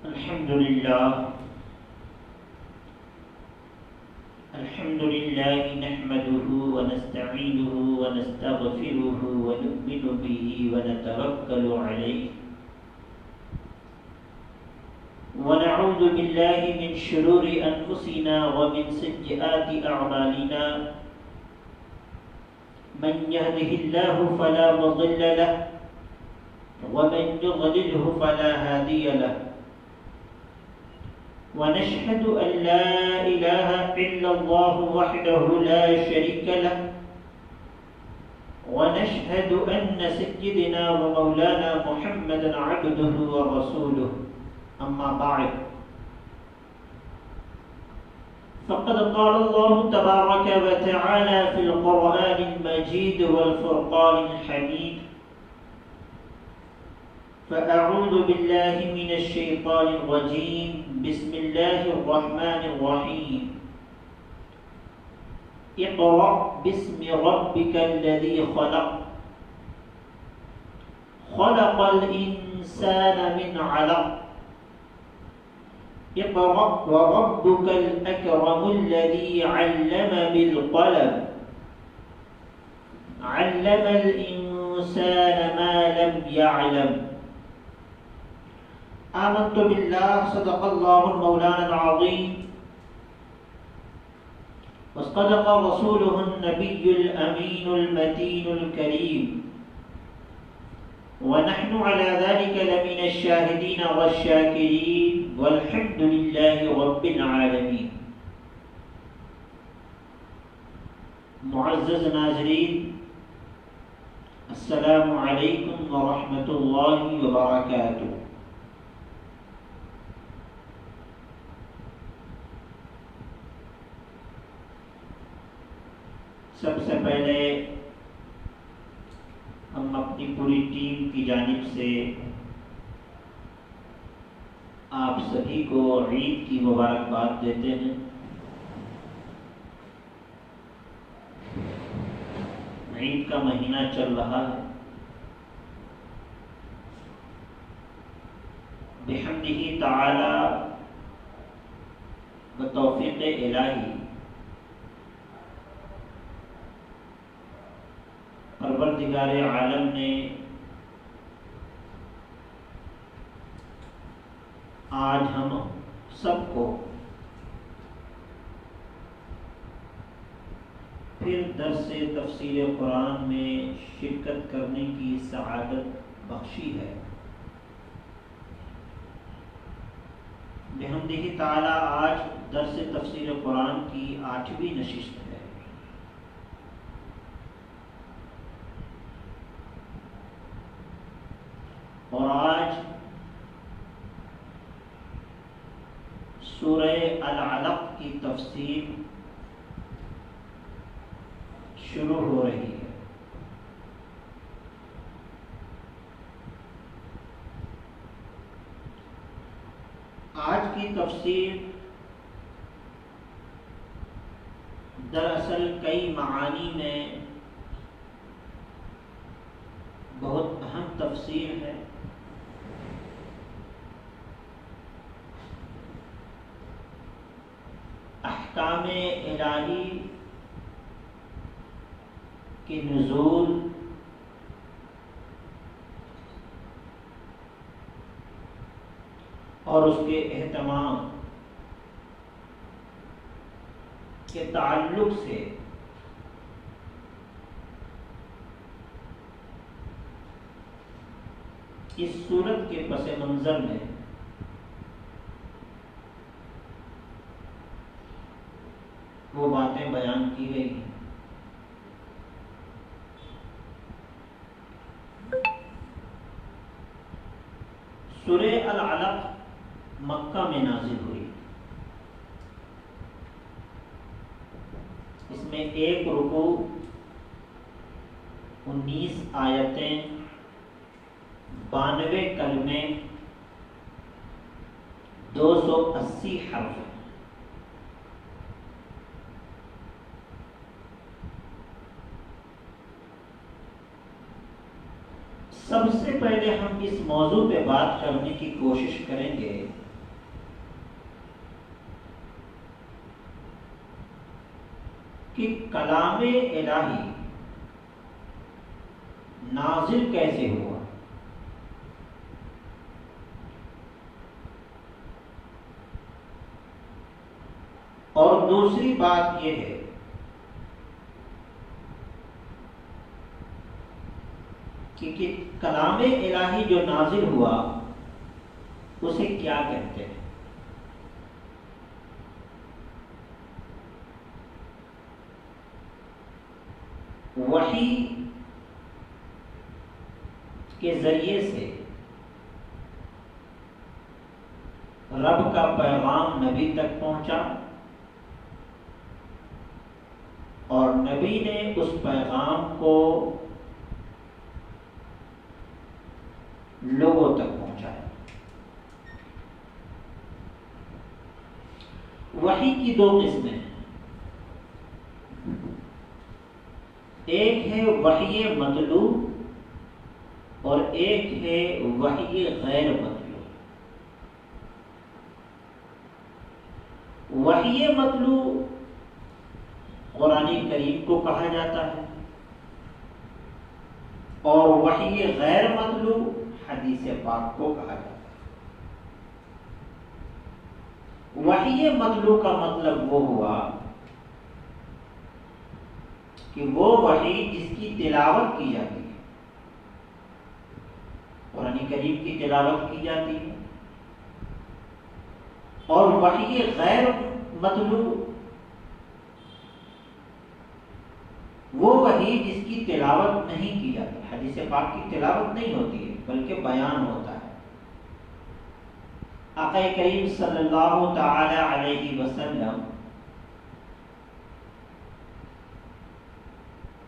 الحمد لله نحمده ونستعينه ونستغفره ونؤمن به ونتوكل عليه ونعوذ بالله من شرور أنفسنا ومن سيئات أعمالنا من يهده الله فلا مضل له ومن يضلله فلا هادي له ونشهد أن لا إله إلا الله وحده لا شريك له ونشهد أن سيدنا ومولانا محمدا عبده ورسوله أما بعد فقد قال الله تبارك وتعالى في القرآن المجيد والفرقان الحميد فأعوذ بالله من الشيطان الرجيم بسم الله الرحمن الرحيم اقرأ باسم ربك الذي خلق خلق الإنسان من علق اقرأ وربك الأكرم الذي علم بالقلم علم الإنسان ما لم يعلم آمنت بالله صدق الله المولانا العظيم وصدق رسوله النبي الأمين المتين الكريم ونحن على ذلك لمن الشاهدين والشاكرين والحمد لله رب العالمين. معزز ناظرین، السلام علیکم ورحمۃ اللہ وبرکاتہ. سب سے پہلے ہم اپنی پوری ٹیم کی جانب سے آپ سبھی کو عید کی مبارکباد دیتے ہیں. عید کا مہینہ چل رہا ہے. بحمدہ تعالی بتوفیق الہی پروردگار عالم نے آج ہم سب کو پھر درس تفسیر قرآن میں شرکت کرنے کی سعادت بخشی ہے. بحمدہ تعالی آج درس تفسیر قرآن کی 8ویں نشست ہے. اور آج سورہ العلق کی تفسیر شروع ہو رہی ہے. آج کی تفسیر دراصل کئی معانی میں بہت اہم تفسیر ہے. احکام الہی کے نزول اور اس کے اہتمام کے تعلق سے اس صورت کے پس منظر میں وہ باتیں بیان کی گئی ہیں. سورہ العلق مکہ میں نازل ہوئی. اس میں 1 رکوع، 19 آیتیں، 92 کلمے، 280 حرف. سب سے پہلے ہم اس موضوع پہ بات کرنے کی کوشش کریں گے کہ کلام الہی نازل کیسے ہوا. اور دوسری بات یہ ہے کہ کلام الہی جو نازل ہوا اسے کیا کہتے ہیں. وحی کے ذریعے سے رب کا پیغام نبی تک پہنچا اور نبی نے اس پیغام کو لوگوں تک پہنچایا. وحی کی دو قسمیں ہیں. ایک ہے وحی مطلوب اور ایک ہے وحی غیر مطلوب. وحی مطلوب قرآن کریم کو کہا جاتا ہے اور وحی غیر مطلوب حدیث پاک کو کہا جاتا ہے. وحی مطلوب کا مطلب وہ ہوا کہ وہ وحی جس کی تلاوت کی جاتی ہے. قرآن کریم کی تلاوت کی جاتی ہے. اور وحی غیر مطلوب وہ وحی جس کی تلاوت نہیں کی جاتی. حدیث پاک کی تلاوت نہیں ہوتی ہے بلکہ بیان ہوتا ہے. آقا کریم صلی اللہ تعالی علیہ وسلم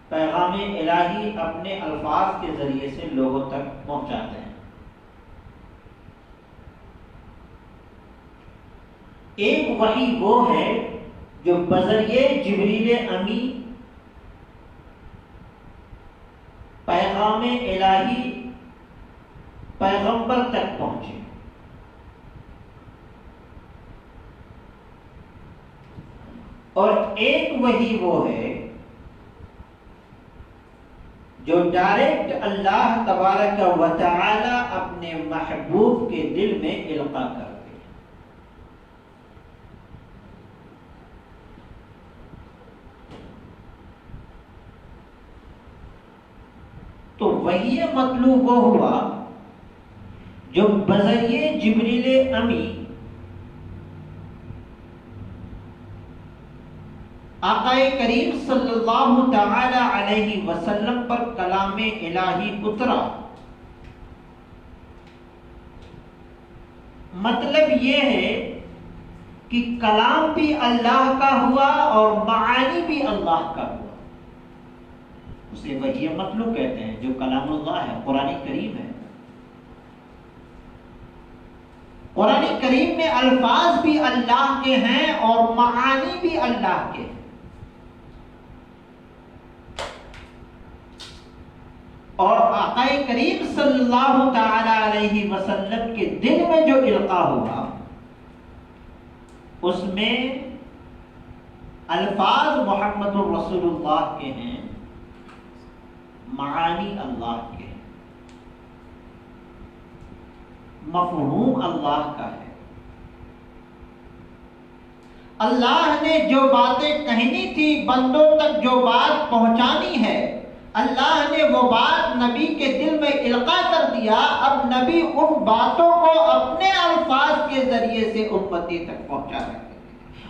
پیغام الہی اپنے الفاظ کے ذریعے سے لوگوں تک پہنچاتے ہیں. ایک وحی وہ ہے جو بذریعہ جبریل امی پیغام الہی پیغمبر تک پہنچے. اور ایک وحی وہ ہے جو ڈائریکٹ اللہ تبارک و تعالی اپنے محبوب کے دل میں القاء کرتے ہیں. تو وحی مطلوب وہ ہوا جو بذریعہ جبریل امی آقا کریم صلی اللہ تعالی علیہ وسلم پر کلام الہی اترا. مطلب یہ ہے کہ کلام بھی اللہ کا ہوا اور معانی بھی اللہ کا ہوا. اسے وحی مطلوب کہتے ہیں جو کلام اللہ ہے، قرآن کریم ہے. قرآن کریم میں الفاظ بھی اللہ کے ہیں اور معانی بھی اللہ کے ہیں. اور آقا کریم صلی اللہ تعالی علیہ وسلم کے دل میں جو القاء ہوا اس میں الفاظ محمد الرسول اللہ کے ہیں، معانی اللہ کے ہیں، مفہوم اللہ کا ہے. اللہ نے جو باتیں کہنی تھی، بندوں تک جو بات پہنچانی ہے، اللہ نے وہ بات نبی کے دل میں القاء کر دیا. اب نبی ان باتوں کو اپنے الفاظ کے ذریعے سے امتی تک پہنچا رہے ہیں.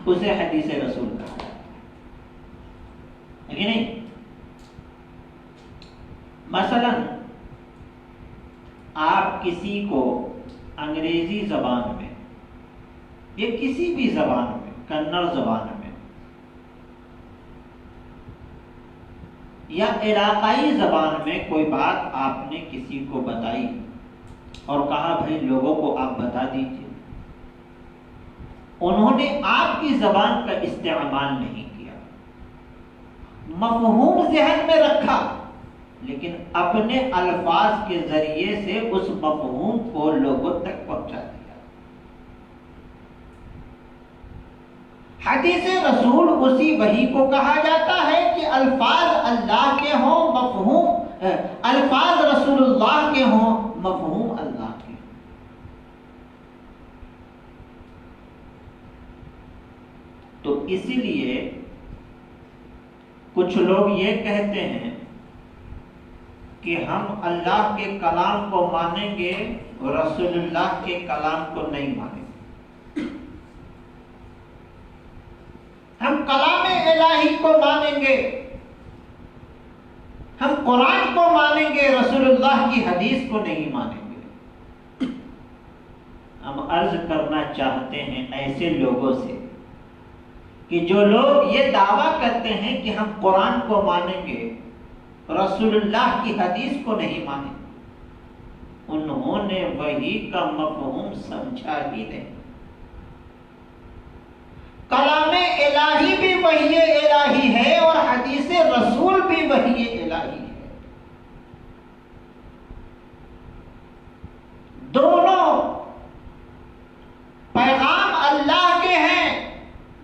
اسے حدیث رسول کہا جاتا ہے کہ نہیں؟ مثلا آپ کسی کو انگریزی زبان میں یا کسی بھی زبان میں، کنڑ زبان میں یا علاقائی زبان میں کوئی بات آپ نے کسی کو بتائی اور کہا بھائی لوگوں کو آپ بتا دیجئے. انہوں نے آپ کی زبان کا استعمال نہیں کیا، مفہوم ذہن میں رکھا لیکن اپنے الفاظ کے ذریعے سے اس مفہوم کو لوگوں تک پہنچا دیا. حدیث رسول اسی وحی کو کہا جاتا ہے کہ الفاظ اللہ کے ہوں مفہوم الفاظ رسول اللہ کے ہوں مفہوم اللہ کے. تو اسی لیے کچھ لوگ یہ کہتے ہیں کہ ہم اللہ کے کلام کو مانیں گے اور رسول اللہ کے کلام کو نہیں مانیں گے. ہم کلام الہی کو مانیں گے، ہم قرآن کو مانیں گے، رسول اللہ کی حدیث کو نہیں مانیں گے. ہم عرض کرنا چاہتے ہیں ایسے لوگوں سے کہ جو لوگ یہ دعویٰ کرتے ہیں کہ ہم قرآن کو مانیں گے، رسول اللہ کی حدیث کو نہیں مانیں گے، انہوں نے وحی کا مفہوم سمجھا ہی نہیں. کلام الہی بھی وحی الہی ہے اور حدیث رسول بھی وحی الہی ہے. دونوں پیغام اللہ کے ہیں،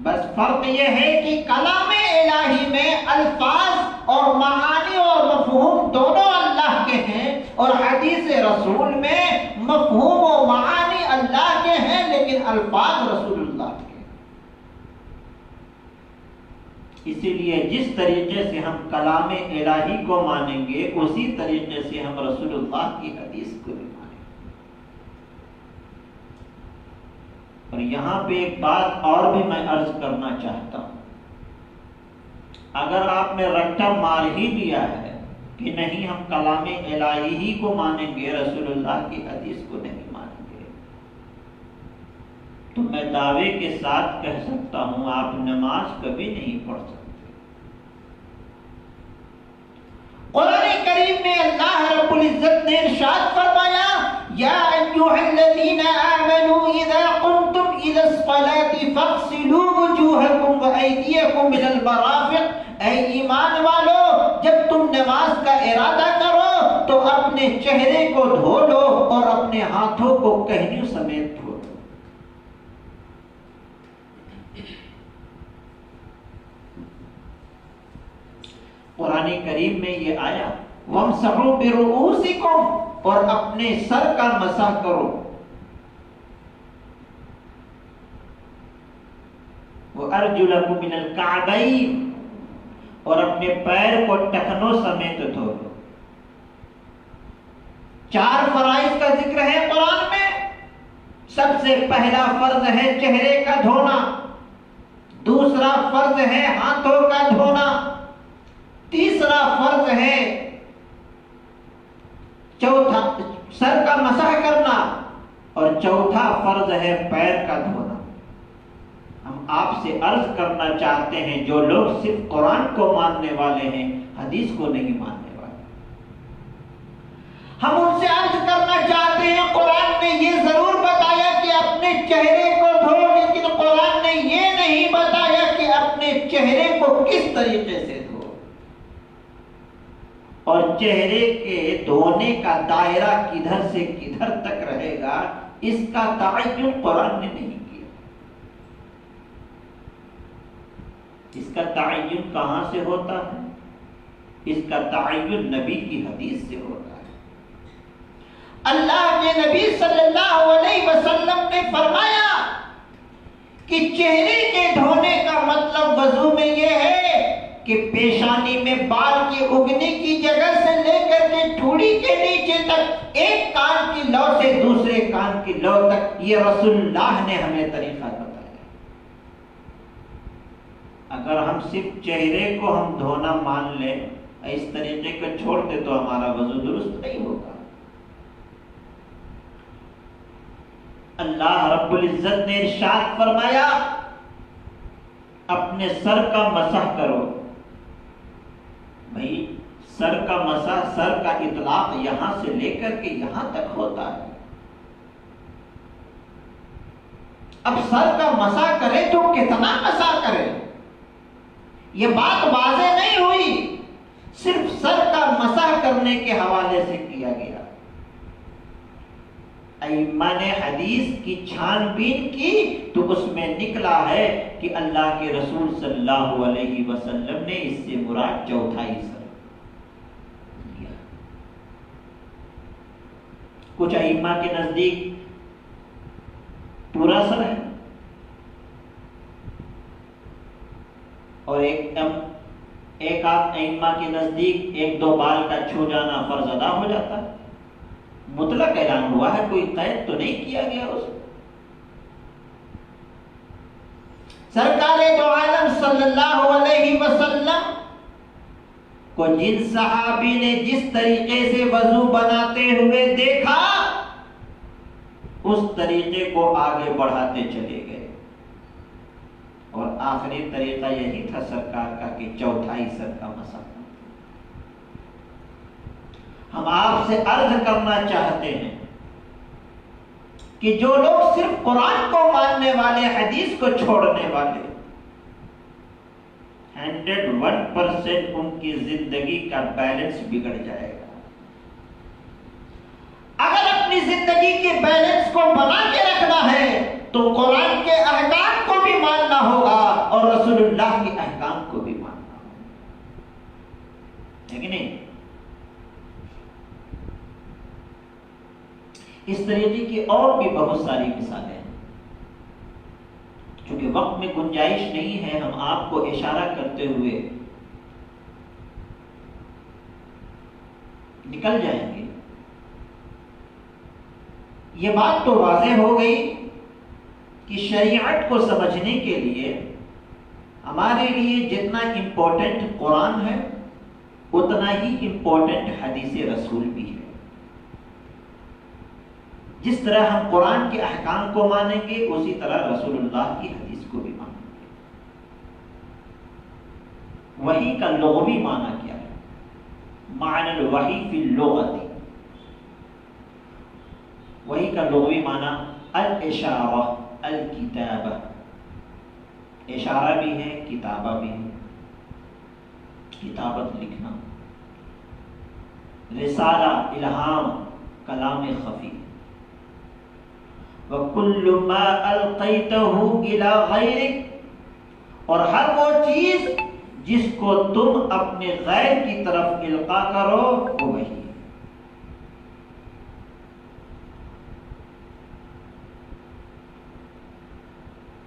بس فرق یہ ہے کہ کلام الہی میں الفاظ اور معانی اور مفہوم دونوں اللہ کے ہیں، اور حدیث رسول میں مفہوم و معانی اللہ کے ہیں لیکن الفاظ رسول اللہ کے. اسی لیے جس طریقے سے ہم کلام الہی کو مانیں گے اسی طریقے سے ہم رسول اللہ کی حدیث کو بھی مانیں گے. اور یہاں پہ ایک بات اور بھی میں عرض کرنا چاہتا ہوں. اگر آپ نے رٹا مار ہی دیا ہے کہ نہیں ہم کلام الہی ہی کو مانیں گے، رسول اللہ کی حدیث کو نہیں مانیں گے، تو میں دعوے کے ساتھ کہہ سکتا ہوں آپ نماز کبھی نہیں پڑھ سکتے. قرآن کریم میں اللہ رب العزت نے ارشاد فرمایا یا ایھا الذین آمنوا اذا قمتم الى الصلاة فاغسلوا وجوہکم وایدیکم الى المرافق. اے ایمان والو، جب تم نماز کا ارادہ کرو تو اپنے چہرے کو دھو لو اور اپنے ہاتھوں کو کہنیوں سمیت دھو لو. قرآن کریم میں یہ آیا وَامْسَحُوا بِرُؤُوسِكُمْ، اور اپنے سر کا مسح کرو. وَأَرْجُلَكُمْ مِنَ الْكَعْبَيْنِ، اور اپنے پیر کو ٹخنوں سمیت دھو لو. 4 فرائض کا ذکر ہے قرآن میں. سب سے پہلا فرض ہے چہرے کا دھونا، دوسرا فرض ہے ہاتھوں کا دھونا، تیسرا فرض ہے چوتھا سر کا مسح کرنا، اور چوتھا فرض ہے پیر کا دھونا. ہم آپ سے عرض کرنا چاہتے ہیں جو لوگ صرف قرآن کو ماننے والے ہیں، حدیث کو نہیں ماننے والے، ہم ان سے عرض کرنا چاہتے ہیں قرآن نے یہ ضرور بتایا کہ اپنے چہرے کو دھو، لیکن قرآن نے یہ نہیں بتایا کہ اپنے چہرے کو کس طریقے سے دھو. اور چہرے کے دھونے کا دائرہ کدھر سے کدھر تک رہے گا اس کا تعین قرآن نے نہیں کیا. اس کا تعین کہاں سے ہوتا ہے؟ اس کا تعین نبی کی حدیث سے ہوتا ہے. اللہ کے نبی صلی اللہ علیہ وسلم نے فرمایا کہ چہرے کے دھونے کا مطلب وضو میں یہ ہے کہ پیشانی میں بال کے اگنے کی جگہ سے لے کر کے ٹھوڑی کے نیچے تک، ایک کان کی لو سے دوسرے کان کی لو تک، یہ رسول اللہ نے ہمیں طریقہ بتایا. اگر ہم صرف چہرے کو ہم دھونا مان لیں، اس طریقے کو چھوڑتے تو ہمارا وضو درست نہیں ہوگا. اللہ رب العزت نے ارشاد فرمایا اپنے سر کا مسح کرو. بھائی سر کا مسح، سر کا اطلاق یہاں سے لے کر کے یہاں تک ہوتا ہے. اب سر کا مسح کرے تو کتنا مسح کرے، یہ بات واضح نہیں ہوئی، صرف سر کا مسح کرنے کے حوالے سے کیا گیا. ائمہ نے حدیث کی چھان بین کی تو اس میں نکلا ہے کہ اللہ کے رسول صلی اللہ علیہ وسلم نے اس سے مراد چوتھائی سر لیا۔ کچھ ائمہ کے نزدیک پورا سر ہے اور ایک آدھ ائمہ کے نزدیک ایک دو بال کا چھو جانا فرض ادا ہو جاتا ہے۔ مطلق اعلان ہوا ہے، کوئی قید تو نہیں کیا گیا اس میں۔ سرکار دو عالم صلی اللہ علیہ وسلم کو جن صحابی نے جس طریقے سے وضو بناتے ہوئے دیکھا اس طریقے کو آگے بڑھاتے چلے گئے، اور آخری طریقہ یہی تھا سرکار کا کہ چوتھائی سر کا مسا۔ ہم آپ سے عرض کرنا چاہتے ہیں کہ جو لوگ صرف قرآن کو ماننے والے، حدیث کو چھوڑنے والے، 101% ان کی زندگی کا بیلنس بگڑ جائے گا۔ اگر اپنی زندگی کے بیلنس کو بنا کے رکھنا ہے تو قرآن کے احکام کو بھی ماننا ہوگا اور رسول اللہ کے احکام کو بھی ماننا ہوگا، ہے کہ نہیں؟ اس طریقے کی اور بھی بہت ساری مثالیں ہیں، چونکہ وقت میں گنجائش نہیں ہے، ہم آپ کو اشارہ کرتے ہوئے نکل جائیں گے۔ یہ بات تو واضح ہو گئی کہ شریعت کو سمجھنے کے لیے ہمارے لیے جتنا امپورٹنٹ قرآن ہے اتنا ہی امپورٹنٹ حدیث رسول بھی ہے۔ جس طرح ہم قرآن کے احکام کو مانیں گے اسی طرح رسول اللہ کی حدیث کو بھی مانیں گے۔ وحی کا لغوی معنی کیا ہے؟ معنی الوحی فی اللغت، وحی کا لغوی معنی الاشارہ، الکتابہ، اشارہ بھی ہے کتابہ بھی ہے، کتابت لکھنا، رسالہ الہام کلام خفی، وَكُلُّ مَا أَلْقَيْتَهُ إِلَى غَيْرِكَ، اور ہر وہ چیز جس کو تم اپنے غیر کی طرف القاء کرو وہ وہی ہے۔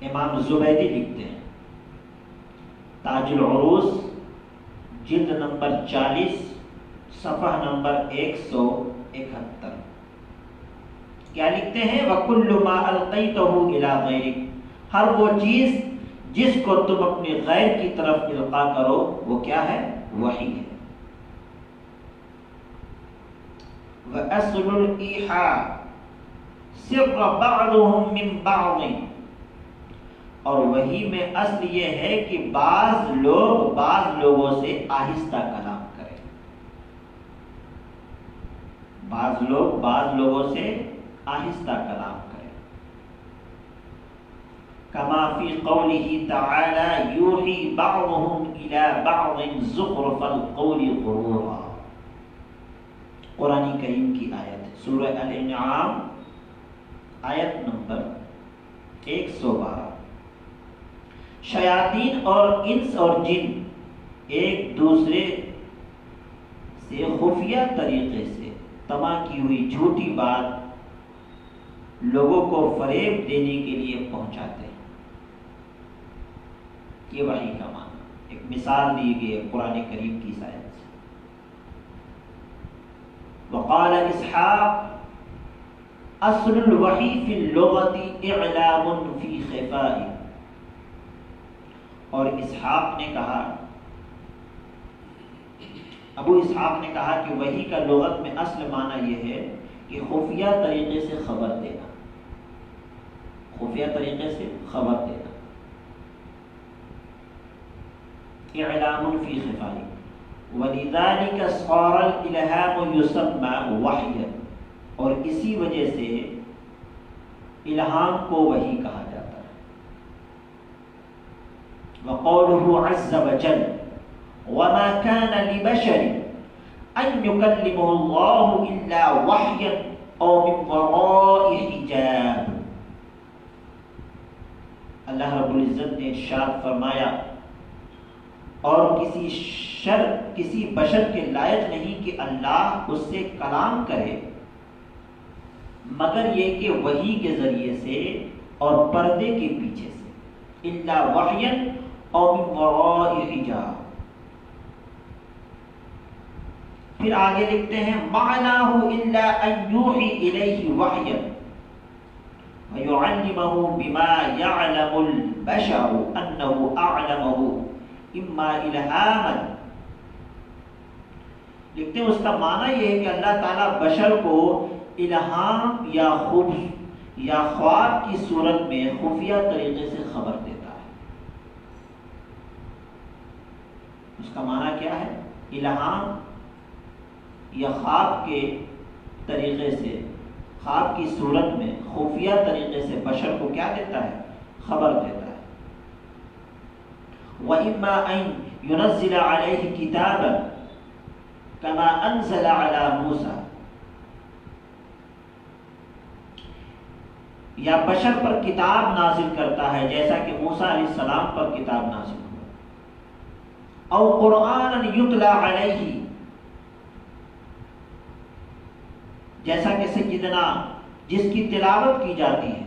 امام زبیدی لکھتے ہیں تاج العروس جلد نمبر 40 صفحہ نمبر 171، کیا لکھتے ہیں؟ وَكُلُّ مَا أَلْقَيْتَهُ إِلَى غَيْرِكَ، ہر وہ چیز جس کو تم اپنے غیر کی طرف القاء کرو وہ کیا ہے؟ وحی ہے۔ وَأَصْلُ الْإِيحَاءِ سِرَّ بَعْضُهُم مِّن بَعْضٍ، اور وحی میں اصل یہ ہے کہ بعض لوگ بعض لوگوں سے آہستہ کلام کریں، بعض لوگ بعض لوگوں سے آہستہ کلام کریں، کما فی قولہ تعالی یوحی بعضهم الی بعض زخرف القول غرورا، قرآن کریم کی آیت ہے، سورہ الانعام آیت نمبر 112۔ شیاطین اور انس اور جن ایک دوسرے سے خفیہ طریقے سے طمع کی ہوئی جھوٹی بات لوگوں کو فریب دینے کے لیے پہنچاتے ہیں، یہ وحی کا معنی۔ ایک مثال دی گئی ہے قرآن کریم کی آیت سے۔ وقال اسحاق اصل الوحی فی اللغت اعلام فی خفاء، اور اسحاق نے کہا، ابو اسحاق نے کہا کہ وحی کا لغت میں اصل معنی یہ ہے کہ خفیہ طریقے سے خبر دینا، خفیہ طریقے سے خبر دینا، اعلام فی خفاء، ولذلك صار الالہام یسمى وحیا، اور اسی وجہ سے الہام کو وحی کہا جاتا ہے۔ وقوله عز وجل وما كان لبشر ان يكلمه الله الا وحيا او من وراء حجاب. اللہ رب العزت نے ارشاد فرمایا اور کسی بشر کے لائق نہیں کہ اللہ اس سے کلام کرے مگر یہ کہ وحی کے ذریعے سے اور پردے کے پیچھے سے. الا وحیا او من وراء حجاب. پھر آگے لکھتے ہیں معناہ الا ان یوحی الیہ وحیا ویعلمہ بما یعلم البشر انہ اعلمہ اما الہاما. لکھتے ہیں اس کا معنی یہ ہے کہ اللہ تعالیٰ بشر کو الہام یا خواب کی صورت میں خفیہ طریقے سے خبر دیتا ہے. اس کا معنی کیا ہے؟ الہام یا خواب کے طریقے سے، خواب کی صورت میں خفیہ طریقے سے بشر کو کیا دیتا ہے؟ خبر دیتا ہے. وَإِمَّا أَن يُنَزِّلَ عَلَيْهِ كِتَابًا كَمَا أَنزَلَ عَلَى مُوسَى. یا بشر پر کتاب نازل کرتا ہے جیسا کہ موسیٰ علیہ السلام پر کتاب نازل ہوا. او قرآن یتلی علیہ، جیسا کہ سیدنا جس کی تلاوت کی جاتی ہے.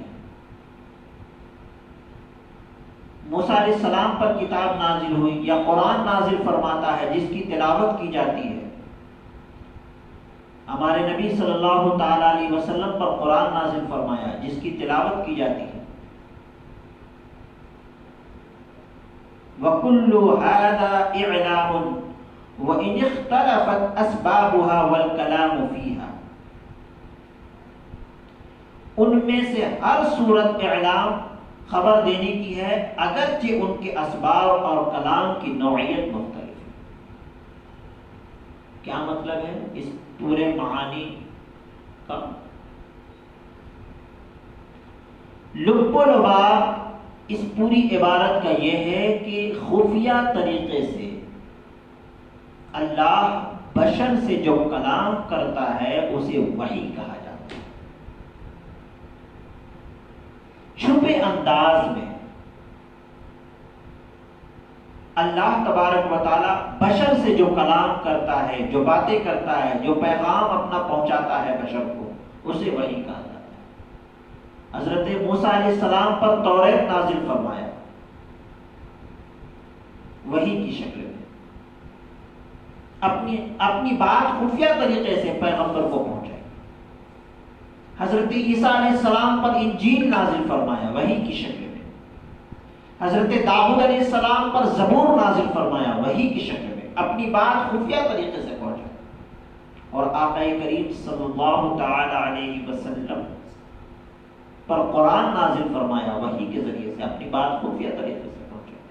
موسیٰ علیہ السلام پر کتاب نازل ہوئی یا قرآن نازل فرماتا ہے جس کی تلاوت کی جاتی ہے. ہمارے نبی صلی اللہ تعالی علیہ وسلم پر قرآن نازل فرمایا جس کی تلاوت کی جاتی ہے. وَكُلُّ هَذَا إِعْلَامٌ وَإِنِ اخْتَلَفَتْ أَسْبَابُهَا وَالْكَلَامُ فِيهَا. ان میں سے ہر صورت اعلام خبر دینے کی ہے اگرچہ ان کے اسباب اور کلام کی نوعیت مختلف ہے. کیا مطلب ہے اس پورے معانی کا؟ لب و لباب اس پوری عبارت کا یہ ہے کہ خفیہ طریقے سے اللہ بشر سے جو کلام کرتا ہے اسے وحی کہا جاتا ہے. چھپے انداز میں اللہ تبارک و تعالی بشر سے جو کلام کرتا ہے، جو باتیں کرتا ہے، جو پیغام اپنا پہنچاتا ہے بشر کو، اسے وحی کہا جاتا ہے. حضرت موسیٰ علیہ السلام پر توریت نازل فرمایا وحی کی شکل میں، اپنی بات خفیہ طریقے سے پیغمبر کو پہنچائی. حضرت عیسیٰ علیہ السلام پر انجیل نازل فرمایا وحی کی شکل میں. حضرت داؤد علیہ السلام پر زبور نازل فرمایا وحی کی شکل میں، اپنی بات خفیہ طریقے سے پہنچائی. اور آقا کریم صلی اللہ تعالی علیہ وسلم پر قرآن نازل فرمایا وحی کے ذریعے سے، اپنی بات خفیہ طریقے سے پہنچائی.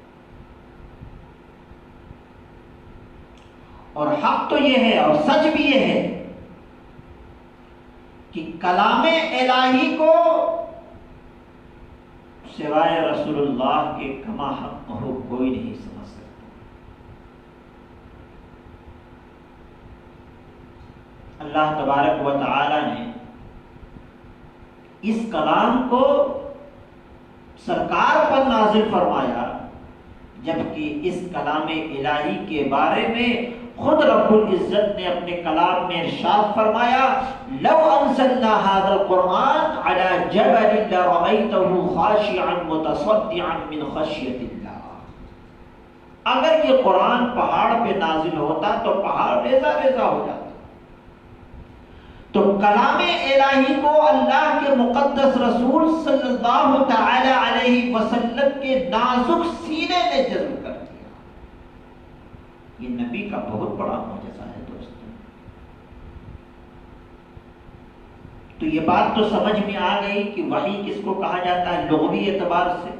اور حق تو یہ ہے اور سچ بھی یہ ہے کہ کلام الہی کو سوائے رسول اللہ کے کما حق ہو کوئی نہیں سمجھ سکتا. اللہ تبارک و تعالی نے اس کلام کو سرکار پر نازل فرمایا، جبکہ اس کلام الہی کے بارے میں خود رب العزت نے اپنے کلام میں ارشاد فرمایا لو انزلنا هذا القرآن على جبل لرأيته خاشعا متصدعا من خشية الله. اگر یہ قرآن پہاڑ پہ نازل ہوتا تو پہاڑ ریزہ ریزہ ہو جاتا. تو کلام الہی کو اللہ کے مقدس رسول صلی اللہ تعالی علیہ وسلم کے نازک سینے نے جذب کر دیا. یہ نبی کا بہت بڑا معجزہ ہے دوستو. تو یہ بات تو سمجھ میں آ گئی کہ وحی کس کو کہا جاتا ہے لغوی اعتبار سے.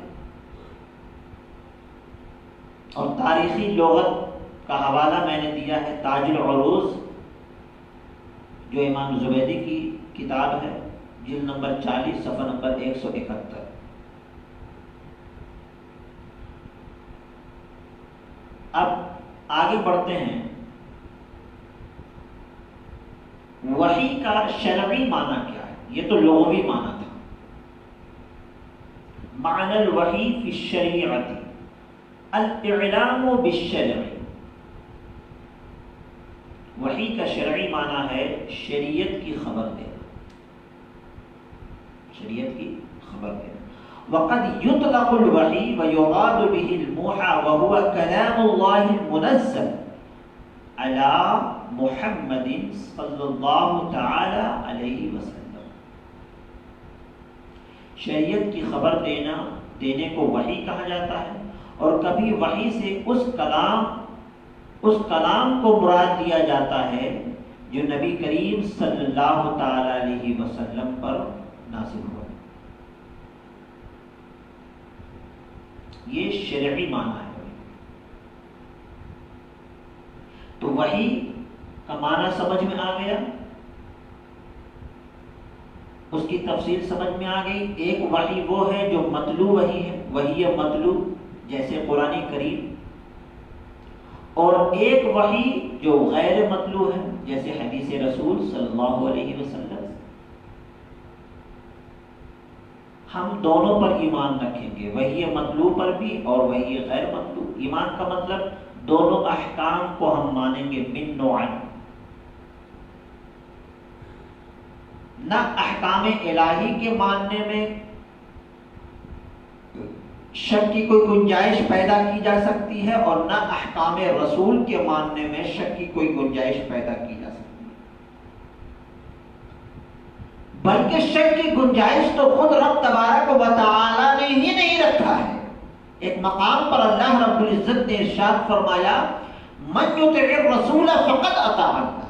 اور تاریخی لغت کا حوالہ میں نے دیا ہے تاج العروض جو امام زبیدی کی کتاب ہے، جلد نمبر 40 صفحہ نمبر 171. اب آگے بڑھتے ہیں. وحی کا شرعی معنی کیا ہے؟ یہ تو لغوی معنی تھا. معنی الوحی فی الشریعت الاعلام بالشرع. وحی کا شرعی معنی ہے شریعت کی خبر دینا، شریعت کی خبر دینا. وقد يطلق الوحی ويراد به الموحى وهو كلام الله المنزل على محمد صلی اللہ تعالی علیہ وسلم. شریعت کی خبر دینے کو وحی کہا جاتا ہے، اور کبھی وحی سے اس کلام کو مراد دیا جاتا ہے جو نبی کریم صلی اللہ تعالی علیہ وسلم پر نازل ہوا. یہ شرعی معنی ہے. تو وحی کا معنی سمجھ میں آ گیا، اس کی تفصیل سمجھ میں آ گئی. ایک وحی وہ ہے جو مطلوب وحی ہے، وحی مطلوب جیسے قرآن کریم، اور ایک وحی جو غیر مطلوب ہے جیسے حدیث رسول صلی اللہ علیہ وسلم. ہم دونوں پر ایمان رکھیں گے، وحی مطلوب پر بھی اور وحی غیر مطلوب. ایمان کا مطلب دونوں احکام کو ہم مانیں گے من نوعین، نہ احکام الہی کے ماننے میں شک کی کوئی گنجائش پیدا کی جا سکتی ہے، اور نہ احکام رسول کے ماننے میں شک کی کوئی گنجائش پیدا کی جا سکتی ہے. بلکہ شک کی گنجائش تو خود رب تبارک و تعالی نے ہی نہیں رکھا ہے. ایک مقام پر اللہ رب العزت نے ارشاد فرمایا من یطع الرسول فقد اطاع اللہ.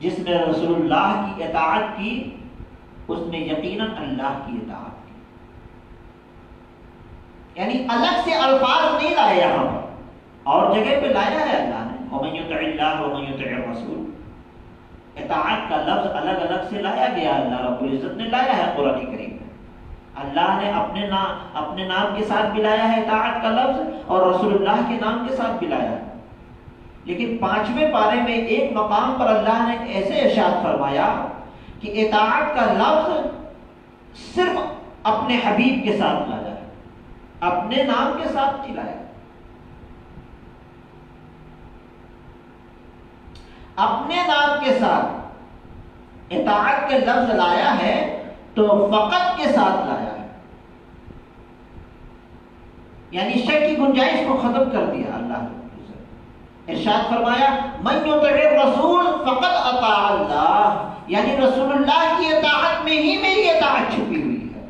جس نے رسول اللہ کی اطاعت کی اس نے یقیناً اللہ کی اطاعت کی. یعنی الگ سے الفاظ نہیں لائے یہاں پر، اور جگہ پہ لایا ہے اللہ نے ومن یطع اللہ ومن یطع الرسول. اطاعت کا لفظ الگ الگ سے لایا گیا، اللہ رب العزت نے لایا ہے قرآن کریم میں. اللہ نے اپنے نام کے ساتھ بھی لایا ہے اطاعت کا لفظ، اور رسول اللہ کے نام کے ساتھ بھی لایا ہے. لیکن 5ویں پارے میں ایک مقام پر اللہ نے ایسے ارشاد فرمایا کہ اطاعت کا لفظ صرف اپنے حبیب کے ساتھ لایا ہے، اپنے نام کے ساتھ نہیں لایا. اپنے نام کے ساتھ اطاعت کے لفظ لایا ہے تو فقط کے ساتھ لایا ہے، یعنی شک کی گنجائش کو ختم کر دیا. اللہ نے ارشاد فرمایا من یطع الرسول فقد اطاع اللہ، یعنی رسول اللہ کی اطاعت میں ہی میری اطاعت چھپی ہوئی ہے.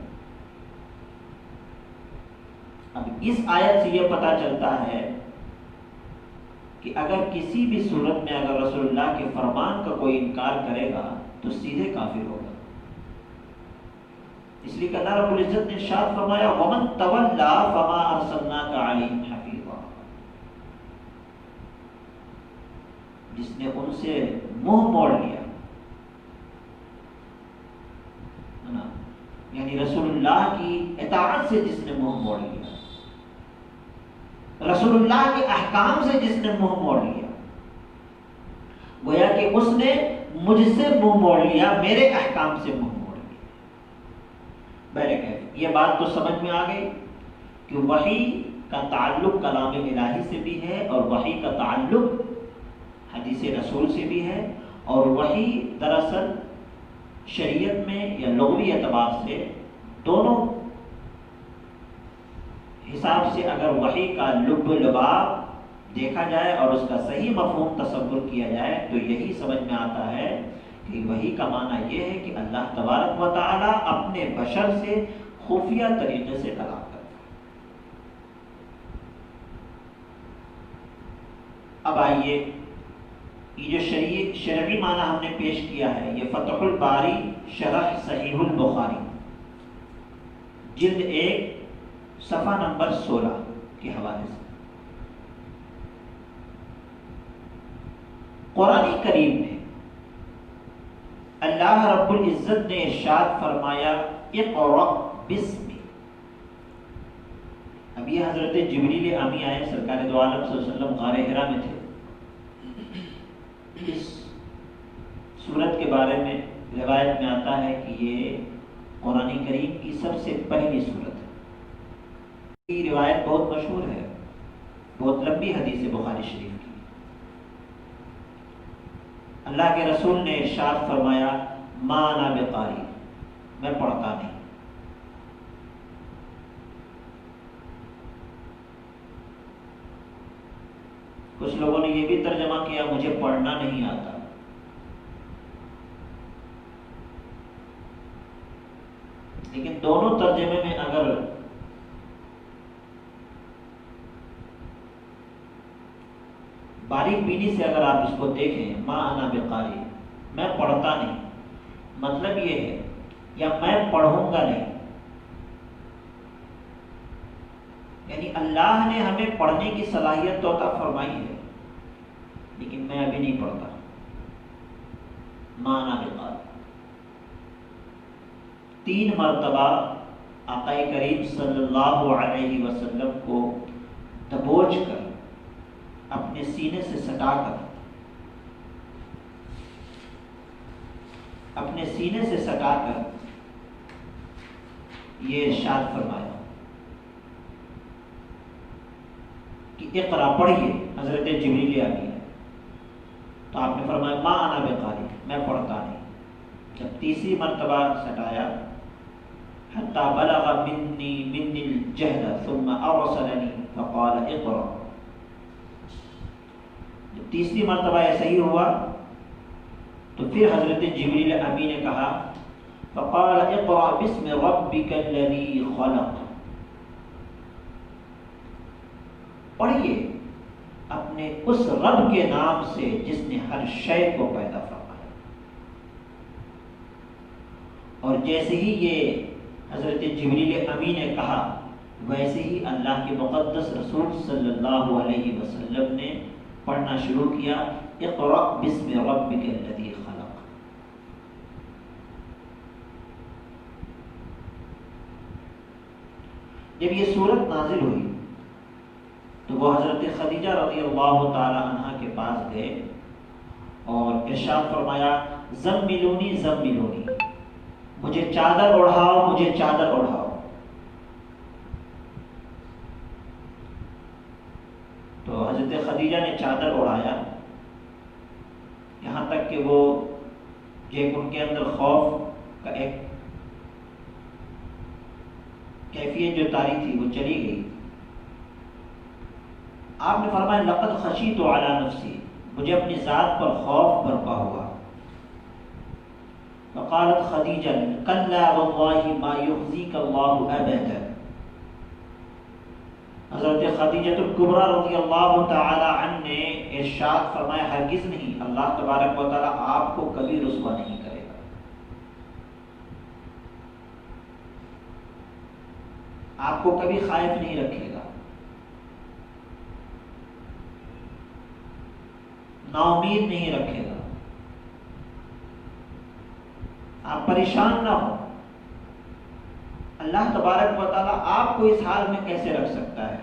اب اس آیت سے یہ پتہ چلتا ہے کہ اگر کسی بھی صورت میں اگر رسول اللہ کے فرمان کا کوئی انکار کرے گا تو سیدھے کافر ہوگا. اس لیے کہ اللہ رب العزت نے ارشاد فرمایا ومن تولی فما ارسلناک علیہم حفیظا. جس نے ان سے منہ موڑ لیا، یعنی رسول اللہ کی اطاعت سے جس نے منہ موڑ لیا، رسول اللہ کے احکام سے جس نے منہ موڑ لیا، گویا کہ اس نے مجھ سے منہ موڑ لیا، میرے احکام سے منہ موڑ لیا. بہرکیف یہ بات تو سمجھ میں آ گئی کہ وحی کا تعلق کلام الہی سے بھی ہے، اور وحی کا تعلق حدیث رسول سے بھی ہے. اور وحی دراصل شریعت میں یا لغوی اعتبار سے دونوں حساب سے اگر وحی کا لب و لباب دیکھا جائے اور اس کا صحیح مفہوم تصور کیا جائے تو یہی سمجھ میں آتا ہے کہ وحی کا معنی یہ ہے کہ اللہ تبارک و تعالی اپنے بشر سے خفیہ طریقے سے کلام کرتا ہے. اب آئیے یہ جو شرعی معنی ہم نے پیش کیا ہے یہ فتح الباری شرح صحیح البخاری جلد 1 صفحہ نمبر 16 کے حوالے سے. قرآن کریم میں اللہ رب العزت نے ارشاد فرمایا اقرأ باسم. اب یہ حضرت جبریل امی آئے، سرکار دو عالم صلی اللہ علیہ وسلم غار حرا میں تھے. اس سورت کے بارے میں روایت میں آتا ہے کہ یہ قرآن کریم کی سب سے پہلی سورت ہے۔ یہ روایت بہت مشہور ہے، بہت لمبی حدیث ہے بخاری شریف کی۔ اللہ کے رسول نے ارشاد فرمایا ما انا بقاری، میں پڑھتا نہیں۔ کچھ لوگوں نے یہ بھی ترجمہ کیا مجھے پڑھنا نہیں آتا۔ لیکن دونوں ترجمے میں اگر باریک بینی سے اگر آپ اس کو دیکھیں، ما انا بقاری، میں پڑھتا نہیں، مطلب یہ ہے یا میں پڑھوں گا نہیں، یعنی اللہ نے ہمیں پڑھنے کی صلاحیت تو عطا فرمائی ہے لیکن میں ابھی نہیں پڑھتا۔ ما انا بقاری 3 مرتبہ آقا کریم صلی اللہ علیہ وسلم کو دبوچ کر اپنے سینے سے سٹا کر یہ ارشاد فرمایا کہ اقرا پڑھیے، حضرت جبریل آمین۔ تو آپ نے فرمایا ما انا بقاری، میں پڑھتا نہیں۔ جب تیسری مرتبہ سٹایا حتی بلغ منی الجہد ثم ارسلنی فقال اقرا، جب تیسری مرتبہ ایسا ہی ہوا تو پھر حضرت جبریل امین نے کہا فقال اقرا باسم ربک الذی خلق، پڑھیے اپنے اس رب کے نام سے جس نے ہر شے کو پیدا فرمایا۔ اور جیسے ہی یہ حضرت جبریل امین نے کہا ویسے ہی اللہ کے مقدس رسول صلی اللہ علیہ وسلم نے پڑھنا شروع کیا اقرأ باسم ربک الذی خلق۔ جب یہ سورت نازل ہوئی تو وہ حضرت خدیجہ رضی اللہ تعالی عنہ کے پاس گئے اور ارشاد فرمایا زملونی زملونی، مجھے چادر اوڑھاؤ، مجھے چادر اوڑھاؤ۔ تو حضرت خدیجہ نے چادر اوڑھایا، یہاں تک کہ وہ ایک ان کے اندر خوف کا ایک کیفیت جو طاری تھی وہ چلی گئی۔ آپ نے فرمایا لقد خشیت علی نفسی، مجھے اپنی ذات پر خوف برپا ہوا۔ فقالت خدیجہ کلا واللہ ما یخزیک اللہ ابدا، حضرت خدیجہ الکبریٰ رضی اللہ تعالی عنہ نے ارشاد فرمایا ہرگز نہیں، اللہ تبارک و تعالی آپ کو کبھی رسوا نہیں کرے گا، آپ کو کبھی خائف نہیں رکھے گا، نا امید نہیں رکھے گا، آپ پریشان نہ ہو۔ اللہ تبارک و تعالیٰ آپ کو اس حال میں کیسے رکھ سکتا ہے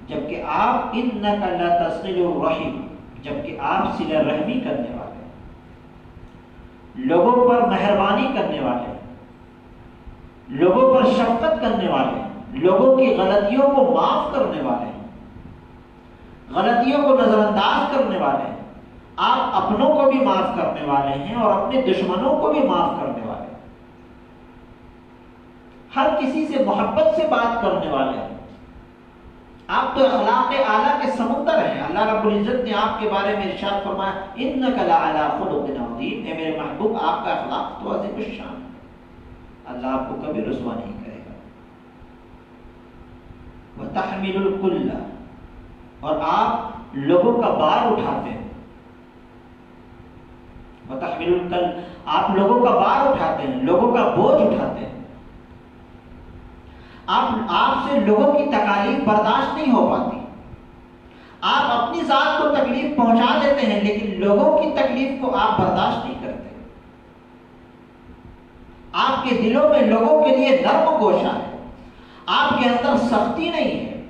جبکہ آپ انک لتصل الرحم، جبکہ آپ صلہ رحمی کرنے والے ہیں، لوگوں پر مہربانی کرنے والے ہیں، لوگوں پر شفقت کرنے والے ہیں، لوگوں کی غلطیوں کو معاف کرنے والے ہیں، غلطیوں کو نظر انداز کرنے والے ہیں، آپ اپنوں کو بھی معاف کرنے والے ہیں اور اپنے دشمنوں کو بھی معاف کرنے والے ہیں، ہر کسی سے محبت سے بات کرنے والے ہیں۔ آپ تو اخلاق اعلیٰ کے سمندر ہیں۔ اللہ رب العزت نے آپ کے بارے میں ارشاد فرمایا انک لعلی خلق عظیم، اے میرے محبوب آپ کا اخلاق تو عظیم الشان ہے، اللہ آپ کو کبھی رسوا نہیں کرے گا۔ وتحمل الکل، اور آپ لوگوں کا بار اٹھاتے ہیں، وتحمل الکل، آپ لوگوں کا بار اٹھاتے ہیں، لوگوں کا بوجھ اٹھاتے ہیں، آپ سے لوگوں کی تکالیف برداشت نہیں ہو پاتی، آپ اپنی ذات کو تکلیف پہنچا دیتے ہیں لیکن لوگوں کی تکلیف کو آپ برداشت نہیں کرتے، آپ کے دلوں میں لوگوں کے لیے نرم گوشہ ہے، آپ کے اندر سختی نہیں ہے،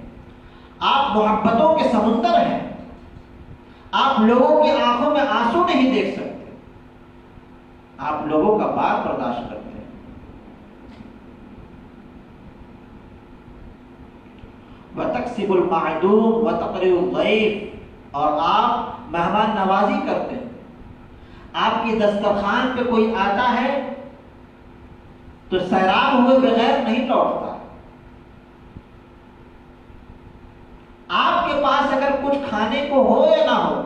آپ محبتوں کے سمندر ہیں، آپ لوگوں کی آنکھوں میں آنسو نہیں دیکھ سکتے، آپ لوگوں کا بات برداشت کرتے ہیں۔ وَتَكْسِبُ الْمَعْدُومَ وَتَقْرِئُ الضَّيْفَ، اور آپ مہمان نوازی کرتے ہیں۔ آپ کی دسترخوان پہ کوئی آتا ہے تو سیراب ہوئے بغیر نہیں لوٹتا۔ آپ کے پاس اگر کچھ کھانے کو ہو یا نہ ہو،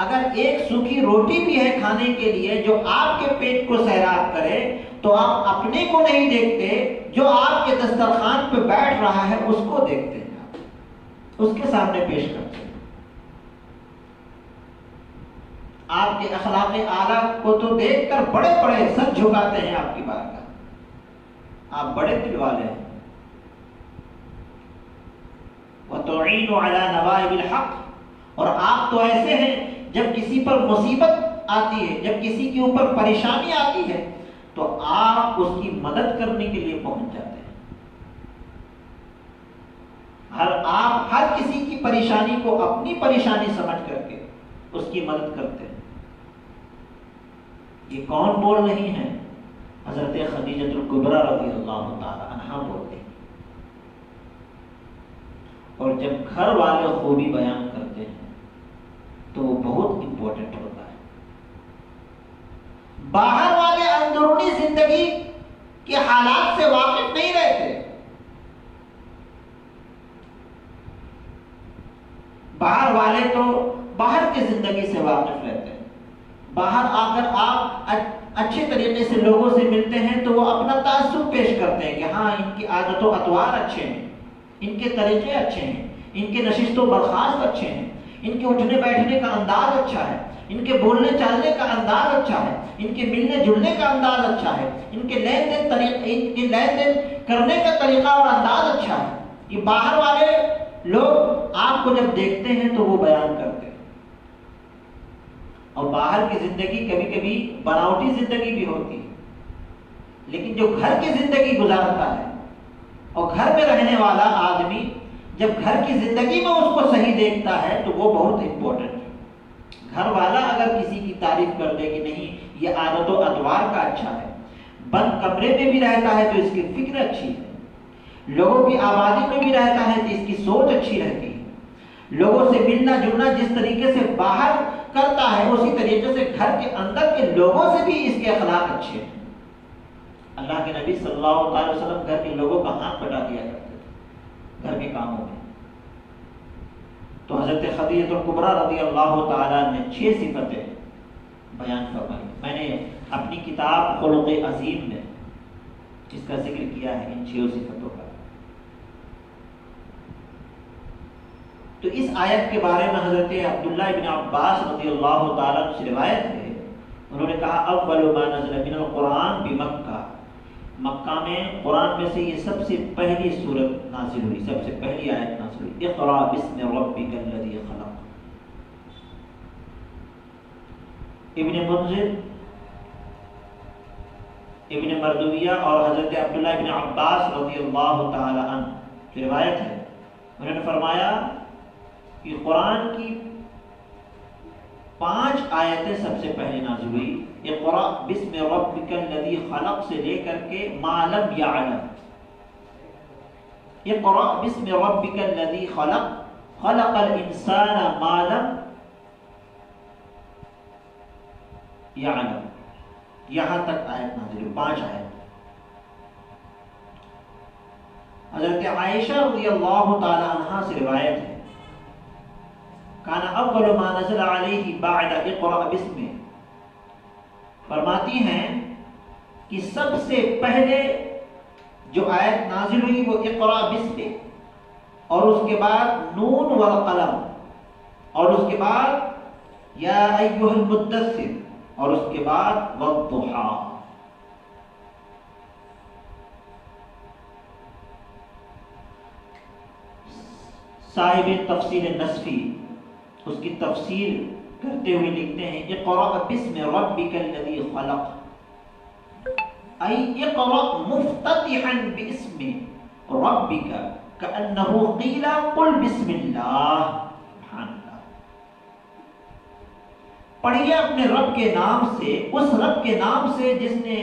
اگر ایک سوکھی روٹی بھی ہے کھانے کے لیے جو آپ کے پیٹ کو سیراب کرے، تو آپ اپنے کو نہیں دیکھتے، جو آپ کے دسترخوان پہ بیٹھ رہا ہے اس کو دیکھتے ہیں، آپ اس کے سامنے پیش کرتے ہیں۔ آپ کے اخلاق اعلیٰ کو تو دیکھ کر بڑے بڑے سر جھکاتے ہیں آپ کی بارگاہ، آپ بڑے دل والے ہیں۔ وَتُعِينُ عَلَى نَوَائِبِ الْحَقِّ، اور آپ تو ایسے ہیں جب کسی پر مصیبت آتی ہے، جب کسی کے اوپر پریشانی آتی ہے تو آپ اس کی مدد کرنے کے لیے پہنچ جاتے ہیں۔ آپ ہر کسی کی پریشانی کو اپنی پریشانی سمجھ کر کے اس کی مدد کرتے ہیں۔ یہ کون بول رہی ہیں؟ حضرت خدیجہ الکبریٰ رضی اللہ تعالی عنہا بولتے ہیں۔ اور جب گھر والے خوبی بیان کرتے ہیں تو وہ بہت امپورٹنٹ ہوتا ہے۔ باہر والے اندرونی زندگی کے حالات سے واقف نہیں رہتے، باہر والے تو باہر کی زندگی سے واقف رہتے ہیں۔ باہر آ کر آپ اچھے طریقے سے لوگوں سے ملتے ہیں تو وہ اپنا تعصب پیش کرتے ہیں کہ ہاں ان کی عادت و اطوار اچھے ہیں، ان کے طریقے اچھے ہیں، ان کے نشست و برخاست اچھے ہیں، ان کے اٹھنے بیٹھنے کا انداز اچھا ہے، ان کے بولنے چالنے کا انداز اچھا ہے، ان کے ملنے جلنے کا انداز اچھا ہے، ان کے لین دین کرنے کا طریقہ اور انداز اچھا ہے۔ یہ باہر والے لوگ آپ کو جب دیکھتے ہیں تو وہ بیان کرتے ہیں۔ اور باہر کی زندگی کبھی کبھی بناوٹی زندگی بھی ہوتی ہے، لیکن جو گھر کی زندگی گزارتا ہے اور گھر میں رہنے والا آدمی جب گھر کی زندگی میں اس کو صحیح دیکھتا ہے تو وہ بہت امپورٹنٹ ہے۔ گھر والا اگر کسی کی تعریف کر دے کہ نہیں یہ عادت و ادوار کا اچھا ہے، بند کمرے میں بھی رہتا ہے تو اس کی فکر اچھی ہے، لوگوں کی آبادی میں بھی رہتا ہے تو اس کی سوچ اچھی رہتی ہے، لوگوں سے ملنا جلنا جس طریقے سے باہر کرتا ہے اسی طریقے سے گھر کے اندر کے لوگوں سے بھی اس کے اخلاق اچھے ہیں۔ اللہ کے نبی صلی اللہ علیہ وسلم گھر کے لوگوں کا ہاتھ بٹا دیا کرتے تھے گھر کے کاموں میں۔ تو حضرت خدیجہ الکبریٰ رضی اللہ تعالیٰ نے 6 صفتیں بیان فرمائی۔ میں نے اپنی کتاب خلق عظیم میں اس کا ذکر کیا ہے، ان 6 صفتوں کا۔ تو اس آیت کے بارے میں حضرت عبداللہ ابن عباس رضی اللہ تعالیٰ سے روایت ہے، انہوں نے کہا اول ما نزل من القرآن بمکہ، مکہ میں قرآن میں سے یہ سب سے پہلی سورت نازل ہوئی، سب سے پہلی آیت نازل ہوئی، اقرأ باسم ربک الذی خلق۔ ابن منذر، ابن مردویہ اور حضرت عبداللہ ابن عباس رضی اللہ تعالی عنہ کی روایت ہے، انہوں نے فرمایا کہ قرآن کی 5 آیتیں سب سے پہلے نازل ہوئی، اقرأ باسم ربک الذی خلق سے لے کر کے ما لم یعلم۔ اقرأ باسم ربک الذی خلق خلق الانسان ما لم یعلم، یہاں تک آیت نازل ہوئی، 5 آیت۔ حضرت عائشہ رضی اللہ تعالی عنہا سے روایت ہے، کان اول ما نزل علیہ بعد اقرأ باسم، فرماتی ہیں کہ سب سے پہلے جو آیت نازل ہوئی وہ اقرأ باسم، اور اس کے بعد نون والقلم، اور اس کے بعد یا ایھا المدثر، اور اس کے بعد والضحیٰ۔ صاحب تفسیر نصفی اس کی تفسیر کرتے ہوئے لکھتے ہیں اقرأ باسم ربک الذی خلق، ای اقرأ مفتتحا باسم ربک کأنہ قیل قل بسم اللہ۔ سبحان اللہ، پڑھیے اپنے رب کے نام سے، اس رب کے نام سے جس نے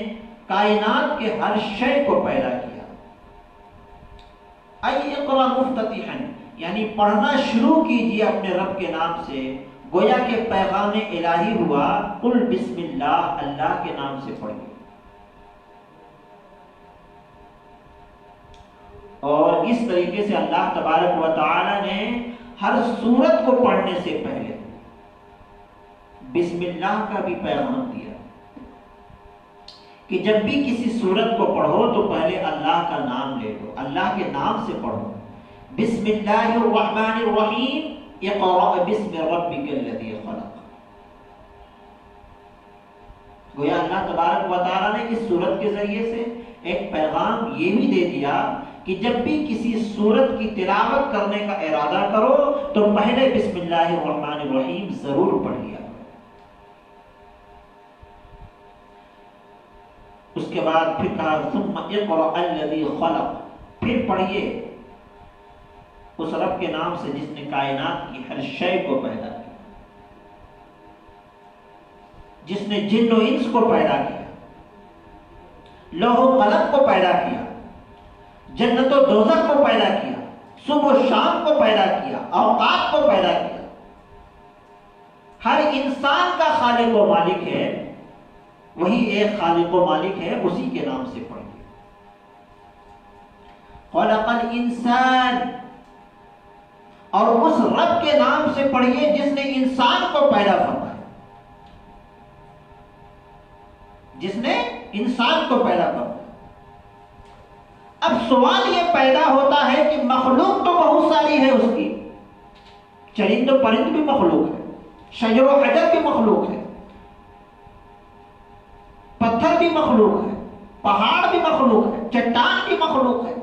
کائنات کے ہر شے کو پیدا کیا۔ ای اقرا مفتتحا، یعنی پڑھنا شروع کیجیے اپنے رب کے نام سے، گویا کہ پیغام الہی ہوا قل بسم اللہ، اللہ کے نام سے پڑھیے۔ اور اس طریقے سے اللہ تبارک و تعالی نے ہر سورت کو پڑھنے سے پہلے بسم اللہ کا بھی پیغام دیا کہ جب بھی کسی سورت کو پڑھو تو پہلے اللہ کا نام لے لو، اللہ کے نام سے پڑھو۔ بسم اللہ الرحمن الرحیم، اقرأ بسم ربک الذی خلق۔ گویا اللہ تبارک و تعالیٰ نے اس سورت کے ذریعے سے ایک پیغام یہ بھی دے دیا کہ جب بھی کسی سورت کی تلاوت کرنے کا ارادہ کرو تو پہلے بسم اللہ الرحمن الرحیم ضرور پڑھ لیا۔ اس کے بعد پھر کہا ثم اقرأ الذی خلق، پھر پڑھیے اس رب کے نام سے جس نے کائنات کی ہر شے کو پیدا کیا، جس نے جن و انس کو پیدا کیا، لوح و قلم کو پیدا کیا، جنت و دوزخ کو پیدا کیا، صبح و شام کو پیدا کیا، اوقات کو پیدا کیا۔ ہر انسان کا خالق و مالک ہے، وہی ایک خالق و مالک ہے، اسی کے نام سے پڑھیے۔ خلق الانسان، اور اس رب کے نام سے پڑھیے جس نے انسان کو پیدا فرمایا، جس نے انسان کو پیدا فرمایا۔ اب سوال یہ پیدا ہوتا ہے کہ مخلوق تو بہت ساری ہے اس کی، چرند و پرند بھی مخلوق ہے، شجر و حجر بھی مخلوق ہے، پتھر بھی مخلوق ہے، پہاڑ بھی مخلوق ہے، چٹان بھی مخلوق ہے،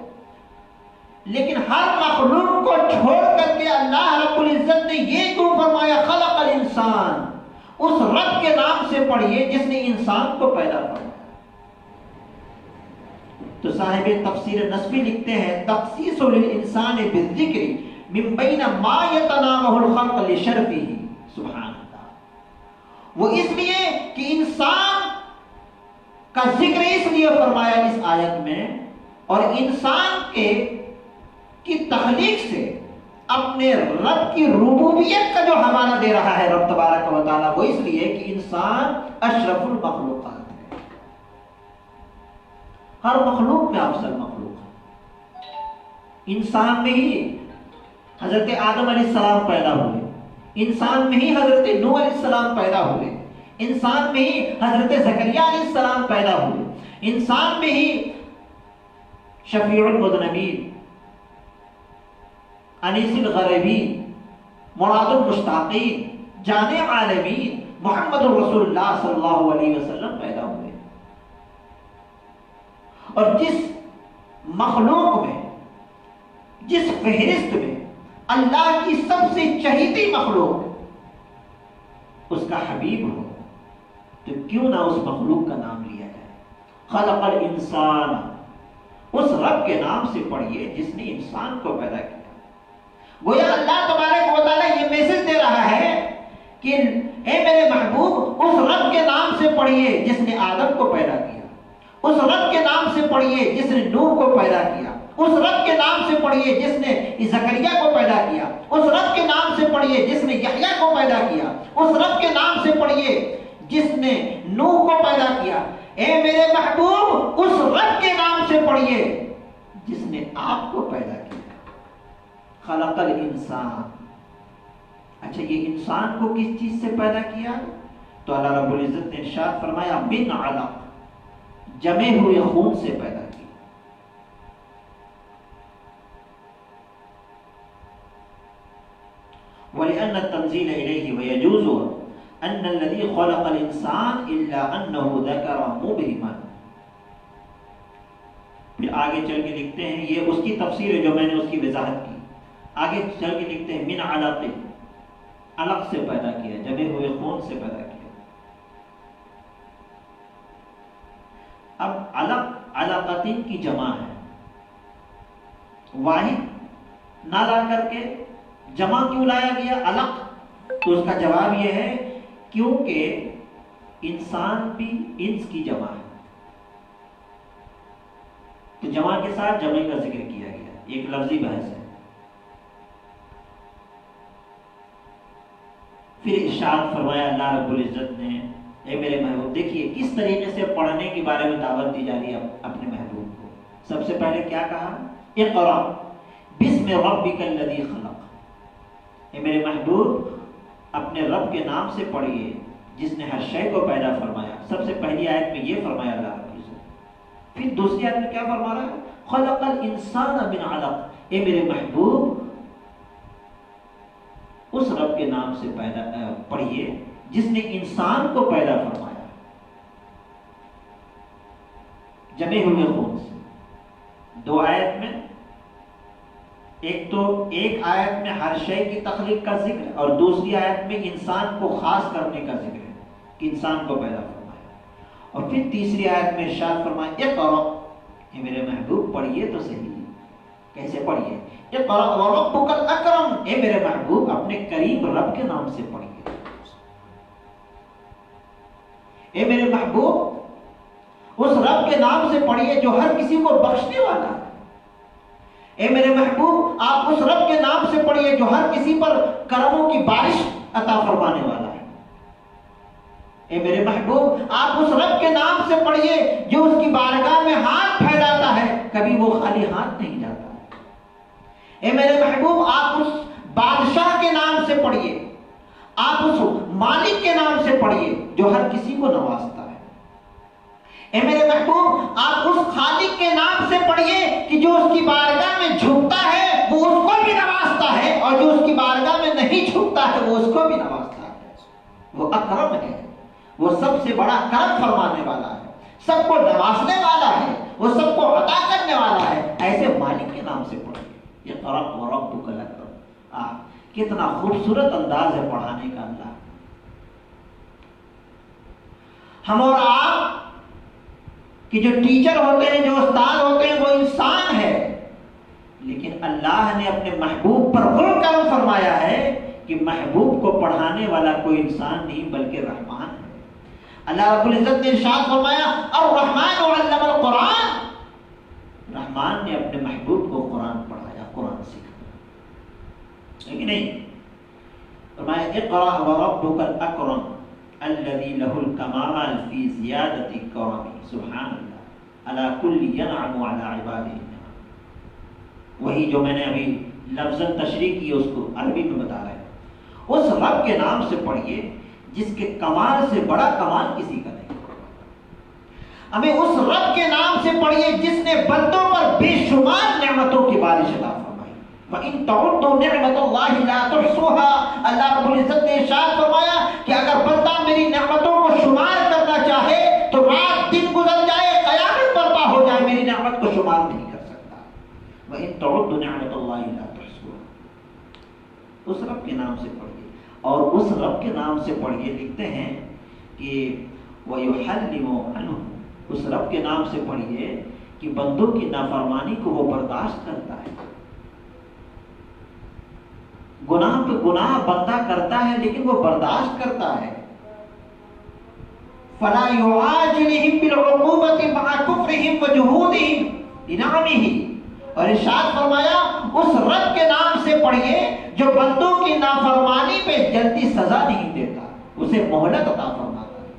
لیکن ہر مخلوق کو چھوڑ کر کے اللہ رب العزت نے یہ کیوں فرمایا خلق الانسان؟ اس رب کے نام سے پڑھیے جس نے انسان کو پیدا فرمایا۔ تو صاحب تفسیر نسبی لکھتے ہیں تخصیص للانسان بالذکر من بین ما یتناوہ الخلق لشرفہ، سبحان اللہ۔ وہ اس لیے کہ انسان کا ذکر اس لیے فرمایا اس آیت میں، اور انسان کی تخلیق سے اپنے رب کی ربوبیت کا جو حوالہ دے رہا ہے رب تبارک و تعالیٰ، وہ اس لیے کہ انسان اشرف المخلوقات ہے، ہر مخلوق میں افضل مخلوق ہے۔ انسان میں ہی حضرت آدم علیہ السلام پیدا ہوئے، انسان میں ہی حضرت نوح علیہ السلام پیدا ہوئے، انسان میں ہی حضرت زکریا علیہ السلام پیدا ہوئے، انسان میں ہی شفیع المذنبین، انیس الغریبین، مراد المشتاقین، جان عالمین محمد رسول اللہ صلی اللہ علیہ وسلم پیدا ہوئے۔ اور جس مخلوق میں، جس فہرست میں اللہ کی سب سے چہیتی مخلوق اس کا حبیب ہو، تو کیوں نہ اس مخلوق کا نام لیا جائے؟ خلق الانسان، اس رب کے نام سے پڑھیے جس نے انسان کو پیدا کیا۔ گویا اللہ تبارک و تعالیٰ یہ میسج دے رہا ہے کہ اے میرے محبوب، اس رب کے نام سے پڑھیے جس نے آدم کو پیدا کیا، اس رب کے نام سے پڑھیے جس نے نوح کو پیدا کیا، اس رب کے نام سے پڑھیے جس نے زکریا کو پیدا کیا، اس رب کے نام سے پڑھیے جس نے یحییٰ کو پیدا کیا، اس رب کے نام سے پڑھیے جس نے نوح کو پیدا کیا۔ اے میرے محبوب، اس رب کے نام سے پڑھیے جس نے آپ کو پیدا کیا۔ خلق الانسان، اچھا یہ انسان کو کس چیز سے پیدا کیا؟ تو اللہ رب العزت نے ارشاد فرمایا من علق، جمے ہوئے خون سے پیدا کیا۔ وَلِأَنَّ التَّنزِيلَ إِلَيْهِ وَيَجُوزُ أَنَّ الَّذِي خَلَقَ الْإِنسَانَ إِلَّا أَنَّهُ ذَكَرَ مُبْهِمًا۔ پھر آگے چل کے لکھتے ہیں، یہ اس کی تفسیر ہے جو میں نے اس کی وضاحت کی۔ آگے چل کے لکھتے ہیں من علق، علق سے پیدا کیا، جمے ہوئے خون سے پیدا کیا۔ اب علق علقتین کی جمع ہے، واحد نہ لا کر کے جمع کیوں لایا گیا علق؟ تو اس کا جواب یہ ہے کیونکہ انسان بھی انس کی جمع ہے، تو جمع کے ساتھ جمع کا ذکر کیا گیا، ایک لفظی بحث ہے۔ پھر ارشاد فرمایا اللہ رب العزت نے، اے میرے محبوب، دیکھیے کس طریقے سے پڑھنے کے بارے میں دعوت دی جا رہی ہے اپنے محبوب کو۔ سب سے پہلے کیا کہا؟ اقرأ بسم ربک الذی خلق، اے میرے محبوب اپنے رب کے نام سے پڑھیے جس نے ہر شے کو پیدا فرمایا۔ سب سے پہلی آیت میں یہ فرمایا اللہ رب العزت۔ پھر دوسری آیت میں کیا فرما رہا ہے؟ خلق الانسان من علق، اے میرے محبوب اس رب کے نام سے پڑھیے جس نے انسان کو پیدا فرمایا جمے ہوئے خون سے۔ دو آیت میں، ایک آیت میں ہر شے کی تخلیق کا ذکر اور دوسری آیت میں انسان کو خاص کرنے کا ذکر ہے کہ انسان کو پیدا فرمایا، اور پھر تیسری آیت میں ارشاد فرمایا اقرأ، یہ میرے محبوب پڑھیے تو صحیح۔ کیسے پڑھیے؟ اقرأ وربک الاکرم، اے میرے محبوب اپنے کریم رب کے نام سے پڑھیے۔ اے میرے محبوب اس رب کے نام سے پڑھیے جو ہر کسی کو بخشنے والا ہے۔ اے میرے محبوب آپ اس رب کے نام سے پڑھیے جو ہر کسی پر کرموں کی بارش عطا فرمانے والا ہے۔ اے میرے محبوب آپ اس رب کے نام سے پڑھیے جو اس کی بارگاہ میں ہاتھ پھیلاتا ہے، کبھی وہ خالی ہاتھ نہیں جاتا۔ اے میرے محبوب آپ اس بادشاہ کے نام سے پڑھیے، آپ اس مالک کے نام سے پڑھیے جو ہر کسی کو نوازتا ہے۔ اے میرے محبوب آپ اس خالق کے نام سے پڑھیے کہ جو اس کی بارگاہ میں جھکتا ہے وہ اس کو بھی نوازتا ہے، اور جو اس کی بارگاہ میں نہیں جھکتا ہے وہ اس کو بھی نوازتا ہے۔ وہ اکرم ہے، وہ سب سے بڑا کرم فرمانے والا ہے، سب کو نوازنے والا ہے، وہ سب کو عطا کرنے والا ہے۔ ایسے مالک کے نام سے پڑھیے۔ اقرأ وربک الاکرم، کتنا خوبصورت انداز ہے پڑھانے کا اللہ۔ ہم اور آپ کہ جو ٹیچر ہوتے ہیں، جو استاد ہوتے ہیں، وہ انسان ہے، لیکن اللہ نے اپنے محبوب پر وہ کرم فرمایا ہے کہ محبوب کو پڑھانے والا کوئی انسان نہیں بلکہ رحمان ہے۔ اللہ رب العزت نے ارشاد فرمایا الرحمن علم القرآن، رحمان نے اپنے محبوب کو قرآن پڑھایا، قرآن سکھایا، لیکن نہیں فرمایا اقرأ وربک الاکرم الذی لہ الکمال فی زیادۃ کرم، سبحان اللہ علی کل ینعم علی عبادہ۔ وہی جو میں نے ابھی لفظاً تشریح کی اس کو عربی میں بتا رہے ہیں۔ اس رب کے نام سے پڑھیے جس کے کمال سے بڑا کمال کسی کا نہیں۔ ہمیں اس رب کے نام سے پڑھیے جس نے بندوں پر بے شمار نعمتوں کی بارش عطا فرمائی۔ وَإِن تَعُدُّوا نِعْمَتَ اللَّهِ لَا تُحْصُوهَا، اللہ رب العزت نے ارشاد فرمایا کہ اگر بندہ میری نعمتوں کو شمار کرنا چاہے تو رات دن گزر جائے، قیامت برپا ہو جائے، میری نعمت کو شمار نہیں کر سکتا۔ وَإِن تَعُدُّوا نِعْمَتَ اللَّهِ لَا تُحْصُوهَا، اس رب کے نام سے پڑھیے، اور اس رب کے نام سے پڑھیے لکھتے ہیں کہ وَيُحَلِّمُ عَنْهُ، اس رب کے نام سے پڑھیے کہ بندوں کی نافرمانی کو وہ برداشت کرتا ہے۔ گناہ پہ گناہ بندہ کرتا ہے لیکن وہ برداشت کرتا ہے۔ فَلَا يُعَاجِلِهِمْ بِالْعُقُوبَةِ مَعَ كُفْرِهِمْ وَجُحُودِهِمْ لِنَعْمِهِ، اور ارشاد فرمایا اس رب کے نام سے پڑھیے جو بندوں کی نافرمانی پہ جلدی سزا نہیں دیتا، اسے مہلت عطا فرماتا ہے،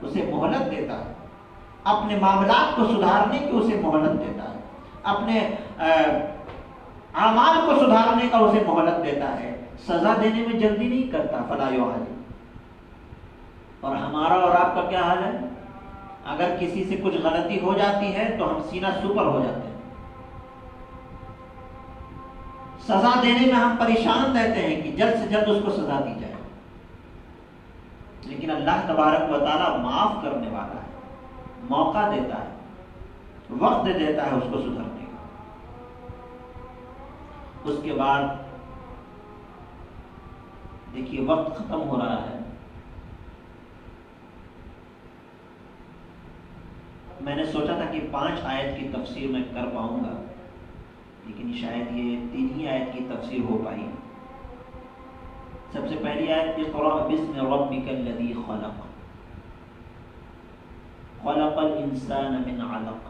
اسے مہلت دیتا ہے، اپنے معاملات کو سدھارنے کی اسے مہلت دیتا ہے، اپنے اعمال کو سدھارنے کا اسے مہلت دیتا ہے، سزا دینے میں جلدی نہیں کرتا۔ فلا یعاجل۔ اور ہمارا اور آپ کا کیا حال ہے؟ اگر کسی سے کچھ غلطی ہو جاتی ہے تو ہم سینہ سپر ہو جاتے ہیں، سزا دینے میں ہم پریشان رہتے ہیں کہ جلد سے جلد اس کو سزا دی جائے، لیکن اللہ تبارک و تعالیٰ معاف کرنے والا ہے، موقع دیتا ہے، وقت دیتا ہے اس کو سدھرنے کا۔ اس کے بعد دیکھیے وقت ختم ہو رہا ہے، میں نے سوچا تھا کہ 5 آیت کی تفسیر میں کر پاؤں گا، لیکن شاید یہ 3 ہی آیت کی تفسیر ہو پائی۔ سب سے پہلی آیت اقرأ بسم ربک الذی خلق خلق الانسان من علق.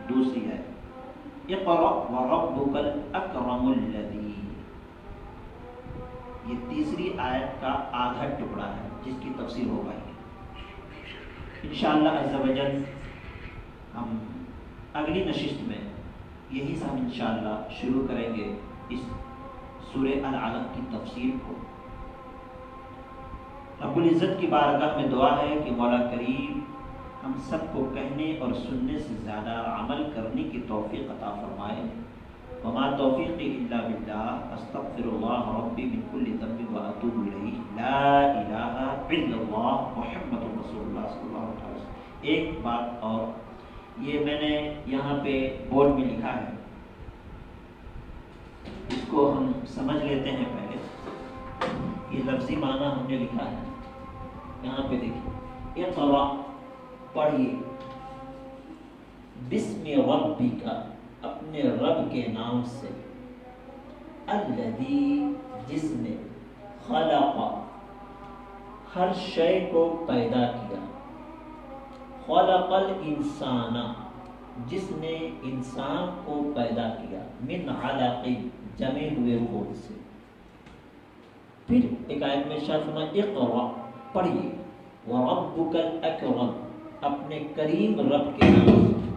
دوسری آیت اقرأ وربک الاکرم الذی. یہ تیسری آیت کا آدھا ٹکڑا ہے جس کی تفسیر ہو پائی ہے. انشاءاللہ عز و جل ہم اگلی نشست میں یہی سے ہم انشاءاللہ شروع کریں گے اس سورہ العلق کی تفسیر کو. رب العزت کی بارگاہ میں دعا ہے کہ مولا کریم ہم سب کو کہنے اور سننے سے زیادہ عمل کرنے کی توفیق عطا فرمائے. وما توفیقی الا باللہ استغفر اللہ ربی من کل ذنب واتوب الیہ لا الہ الا اللہ محمد رسول اللہ صلی اللہ علیہ وسلم. ایک بات اور، یہ میں نے یہاں پہ بورڈ میں لکھا ہے، اس کو ہم سمجھ لیتے ہیں پہلے. یہ لفظی معنی ہم نے لکھا ہے یہاں پہ دیکھیں. اقرأ پڑھیے، بسم ربک اپنے رب کے نام سے، الذی جس نے، خلق ہر شے کو پیدا کیا، خلق الانسان جس نے انسان کو پیدا کیا، من علق جمے ہوئے خون سے. پھر ایک آیت میں ارشاد فرمایا اقرأ پڑھیے، وربک الاکرم اپنے کریم رب کے نام سے،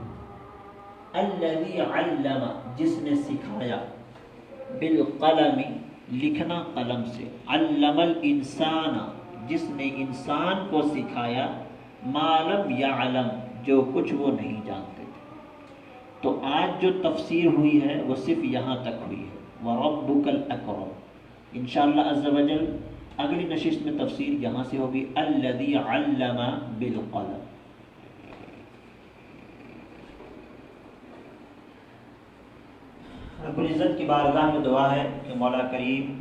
الذی علم جس نے سکھایا، بالقلم لکھنا قلم سے، علم الانسان جس نے انسان کو سکھایا، ما لم یعلم جو کچھ وہ نہیں جانتے تھے. تو آج جو تفسیر ہوئی ہے وہ صرف یہاں تک ہوئی ہے، وربک الاکرم. انشاءاللہ عز و جل اگلی نشست میں تفسیر یہاں سے ہوگی، الذی علم بالقلم. رب العزت کی بارگاہ میں دعا ہے کہ مولا کریم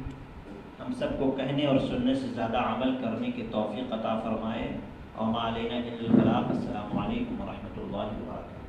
ہم سب کو کہنے اور سننے سے زیادہ عمل کرنے کی توفیق عطا فرمائے. وما علینا الا البلاغ. السلام علیکم ورحمۃ اللہ وبرکاتہ.